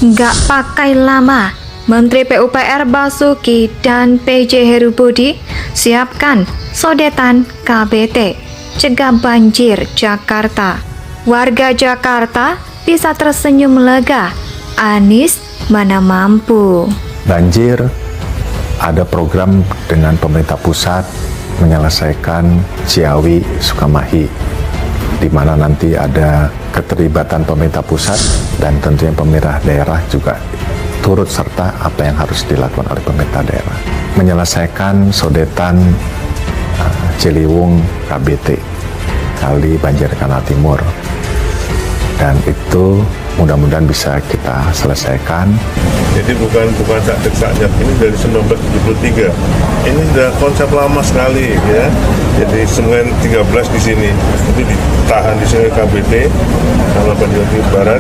Nggak pakai lama, Menteri PUPR Basuki dan PJ Heru Budi siapkan sodetan KBT, cegah banjir Jakarta. Warga Jakarta bisa tersenyum lega, Anies mana mampu. Banjir, ada program dengan pemerintah pusat menyelesaikan Ciawi Sukamahi, di mana nanti ada keterlibatan pemerintah pusat dan tentunya pemerintah daerah juga turut serta apa yang harus dilakukan oleh pemerintah daerah. Menyelesaikan sodetan Ciliwung KBT, Kali Banjir Kanal Timur, dan itu mudah-mudahan bisa kita selesaikan. Jadi bukan sak-sak ini dari 1973. Ini sudah konsep lama sekali ya. Jadi Sungai 13 di sini, itu ditahan di Sungai KBT karena banjir barat,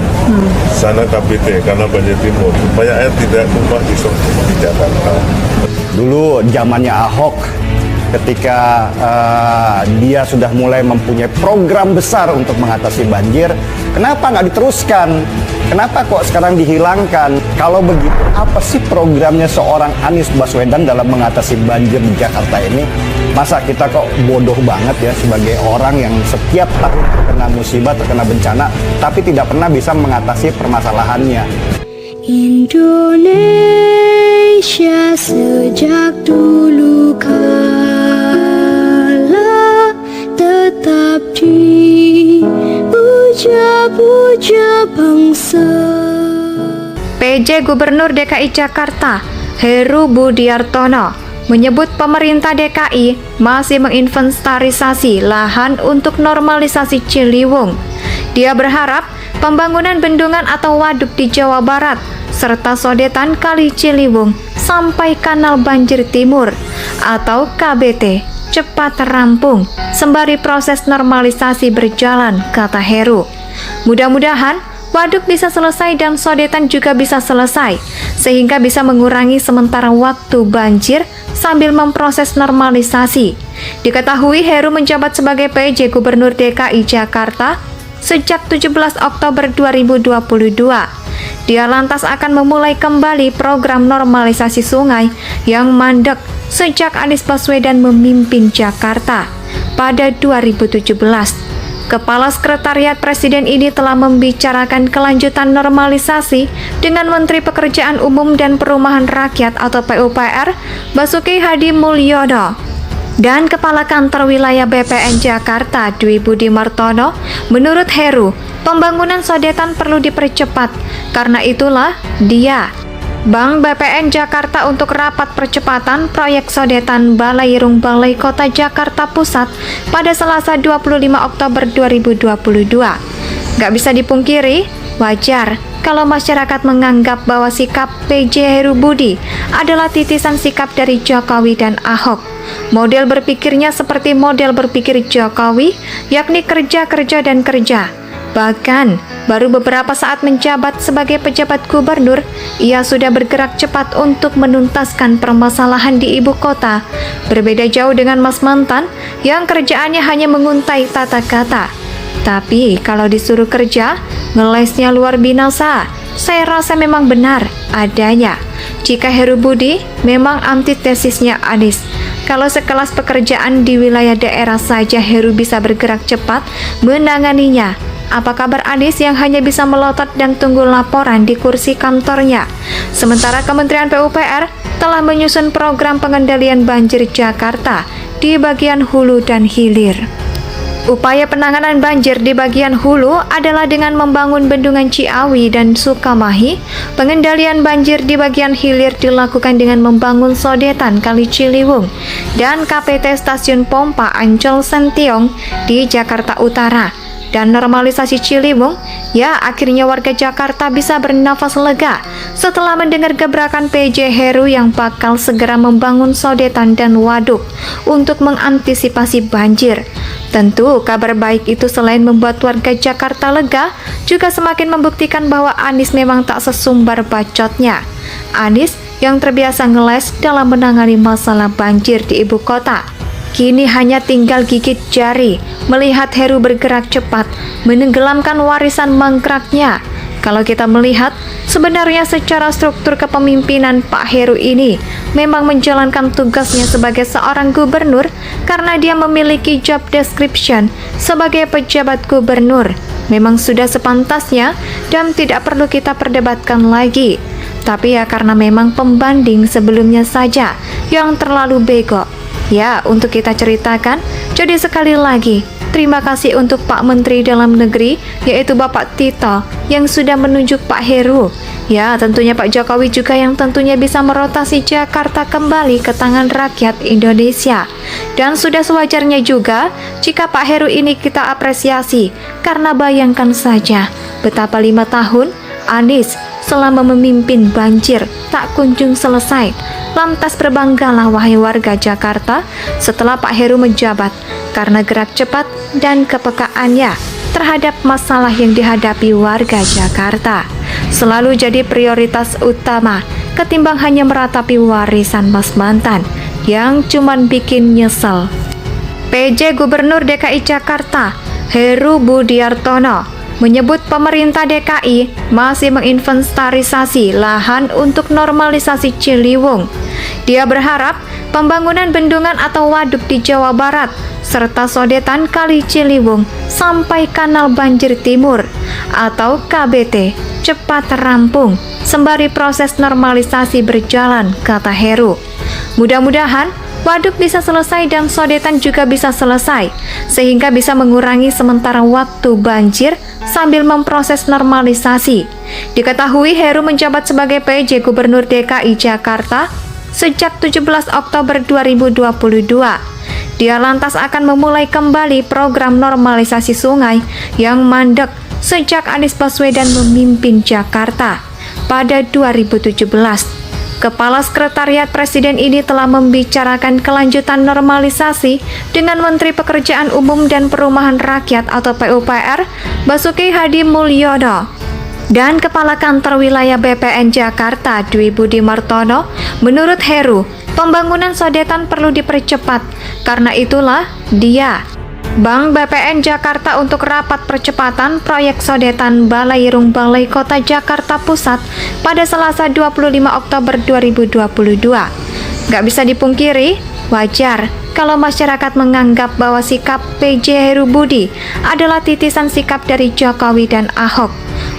sana KBT karena banjir timur, supaya air tidak tumpah di Jakarta. Dulu zamannya Ahok, ketika dia sudah mulai mempunyai program besar untuk mengatasi banjir, kenapa nggak diteruskan? Kenapa kok sekarang dihilangkan? Kalau begitu, apa sih programnya seorang Anies Baswedan dalam mengatasi banjir di Jakarta ini? Masa kita kok bodoh banget ya sebagai orang yang setiap tahun terkena musibah, terkena bencana, tapi tidak pernah bisa mengatasi permasalahannya. Indonesia sejak dulu kala tetap dipuja-puja bangsa. PJ Gubernur DKI Jakarta Heru Budi Hartono menyebut pemerintah DKI masih menginventarisasi lahan untuk normalisasi Ciliwung. Dia berharap pembangunan bendungan atau waduk di Jawa Barat serta sodetan Kali Ciliwung sampai Kanal Banjir Timur atau KBT cepat rampung sembari proses normalisasi berjalan, kata Heru. Mudah-mudahan waduk bisa selesai dan sodetan juga bisa selesai sehingga bisa mengurangi sementara waktu banjir sambil memproses normalisasi. Diketahui Heru menjabat sebagai PJ Gubernur DKI Jakarta sejak 17 Oktober 2022. Dia lantas akan memulai kembali program normalisasi sungai yang mandek sejak Anies Baswedan memimpin Jakarta pada 2017. Kepala Sekretariat Presiden ini telah membicarakan kelanjutan normalisasi dengan Menteri Pekerjaan Umum dan Perumahan Rakyat atau PUPR Basuki Hadi Mulyono dan Kepala Kantor Wilayah BPN Jakarta Dwi Budi Martono. Menurut Heru, pembangunan sodetan perlu dipercepat. Karena itulah Bank BPN Jakarta untuk rapat percepatan proyek sodetan Balairung Balai Kota Jakarta Pusat pada Selasa 25 Oktober 2022. Gak bisa dipungkiri, wajar kalau masyarakat menganggap bahwa sikap PJ Heru Budi adalah titisan sikap dari Jokowi dan Ahok. Model berpikirnya seperti model berpikir Jokowi, yakni kerja, kerja, dan kerja. Bahkan, baru beberapa saat menjabat sebagai pejabat gubernur, ia sudah bergerak cepat untuk menuntaskan permasalahan di ibu kota. Berbeda jauh dengan Mas Mantan yang kerjaannya hanya menguntai tata kata. Tapi kalau disuruh kerja, ngelesnya luar binasa. Saya rasa memang benar adanya. Jika Heru Budi memang antitesisnya Anies. Kalau sekelas pekerjaan di wilayah daerah saja Heru bisa bergerak cepat menanganinya, apa kabar Anies yang hanya bisa melotot dan tunggu laporan di kursi kantornya? Sementara Kementerian PUPR telah menyusun program pengendalian banjir Jakarta di bagian hulu dan hilir. Upaya penanganan banjir di bagian hulu adalah dengan membangun bendungan Ciawi dan Sukamahi. Pengendalian banjir di bagian hilir dilakukan dengan membangun sodetan Kali Ciliwung dan KPT Stasiun Pompa Ancol Sentiong di Jakarta Utara. Dan normalisasi Ciliwung, ya akhirnya warga Jakarta bisa bernafas lega setelah mendengar gebrakan PJ Heru yang bakal segera membangun sodetan dan waduk untuk mengantisipasi banjir. Tentu kabar baik itu selain membuat warga Jakarta lega, juga semakin membuktikan bahwa Anies memang tak sesumbar bacotnya. Anies yang terbiasa ngeles dalam menangani masalah banjir di ibu kota. Kini hanya tinggal gigit jari melihat Heru bergerak cepat menenggelamkan warisan mangkraknya Kalau kita melihat, sebenarnya secara struktur kepemimpinan Pak Heru ini memang menjalankan tugasnya sebagai seorang gubernur karena dia memiliki job description sebagai pejabat gubernur. Memang sudah sepantasnya dan tidak perlu kita perdebatkan lagi. Tapi ya karena memang pembanding sebelumnya saja yang terlalu bego. Ya, untuk kita ceritakan, jadi sekali lagi, terima kasih untuk Pak Menteri Dalam Negeri, yaitu Bapak Tito, yang sudah menunjuk Pak Heru. Ya, tentunya Pak Jokowi juga yang tentunya bisa merotasi Jakarta kembali ke tangan rakyat Indonesia. Dan sudah sewajarnya juga jika Pak Heru ini kita apresiasi, karena bayangkan saja betapa 5 tahun Anies selama memimpin banjir tak kunjung selesai. Lantas berbanggalah wahai warga Jakarta setelah Pak Heru menjabat karena gerak cepat dan kepekaannya terhadap masalah yang dihadapi warga Jakarta. Selalu jadi prioritas utama ketimbang hanya meratapi warisan Mas Mantan yang cuman bikin nyesel. PJ Gubernur DKI Jakarta Heru Budiartono menyebut pemerintah DKI masih menginventarisasi lahan untuk normalisasi Ciliwung. Dia berharap pembangunan bendungan atau waduk di Jawa Barat serta sodetan Kali Ciliwung sampai Kanal Banjir Timur atau KBT cepat rampung sembari proses normalisasi berjalan, kata Heru. Mudah-mudahan waduk bisa selesai dan sodetan juga bisa selesai, sehingga bisa mengurangi sementara waktu banjir sambil memproses normalisasi. Diketahui Heru menjabat sebagai PJ Gubernur DKI Jakarta sejak 17 Oktober 2022. Dia lantas akan memulai kembali program normalisasi sungai yang mandek sejak Anies Baswedan memimpin Jakarta pada 2017. Kepala Sekretariat Presiden ini telah membicarakan kelanjutan normalisasi dengan Menteri Pekerjaan Umum dan Perumahan Rakyat atau PUPR, Basuki Hadi Mulyono, dan Kepala Kantor Wilayah BPN Jakarta, Dwi Budi Martono. Menurut Heru, pembangunan sodetan perlu dipercepat. Karena itulah dia Bank BPN Jakarta untuk rapat percepatan proyek sodetan Balairung Balai Kota Jakarta Pusat pada Selasa 25 Oktober 2022. Gak bisa dipungkiri, wajar kalau masyarakat menganggap bahwa sikap PJ Heru Budi adalah titisan sikap dari Jokowi dan Ahok.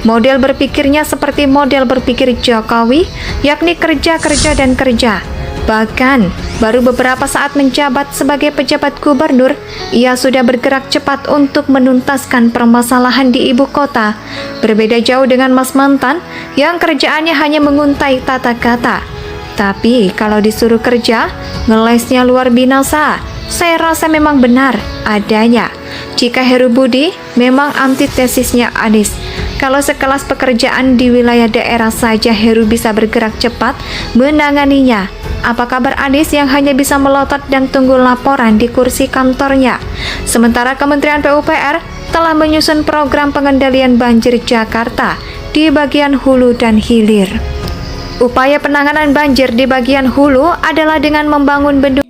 Model berpikirnya seperti model berpikir Jokowi, yakni kerja, kerja, dan kerja. Bahkan, baru beberapa saat menjabat sebagai pejabat gubernur, ia sudah bergerak cepat untuk menuntaskan permasalahan di ibu kota. Berbeda jauh dengan Mas Mantan yang kerjaannya hanya menguntai tata kata. Tapi kalau disuruh kerja, ngelesnya luar binasa. Saya rasa memang benar adanya. Jika Heru Budi memang antitesisnya Anies. Kalau sekelas pekerjaan di wilayah daerah saja Heru bisa bergerak cepat menanganinya, apa kabar Anies yang hanya bisa melotot dan tunggu laporan di kursi kantornya? Sementara Kementerian PUPR telah menyusun program pengendalian banjir Jakarta di bagian hulu dan hilir. Upaya penanganan banjir di bagian hulu adalah dengan membangun bendungan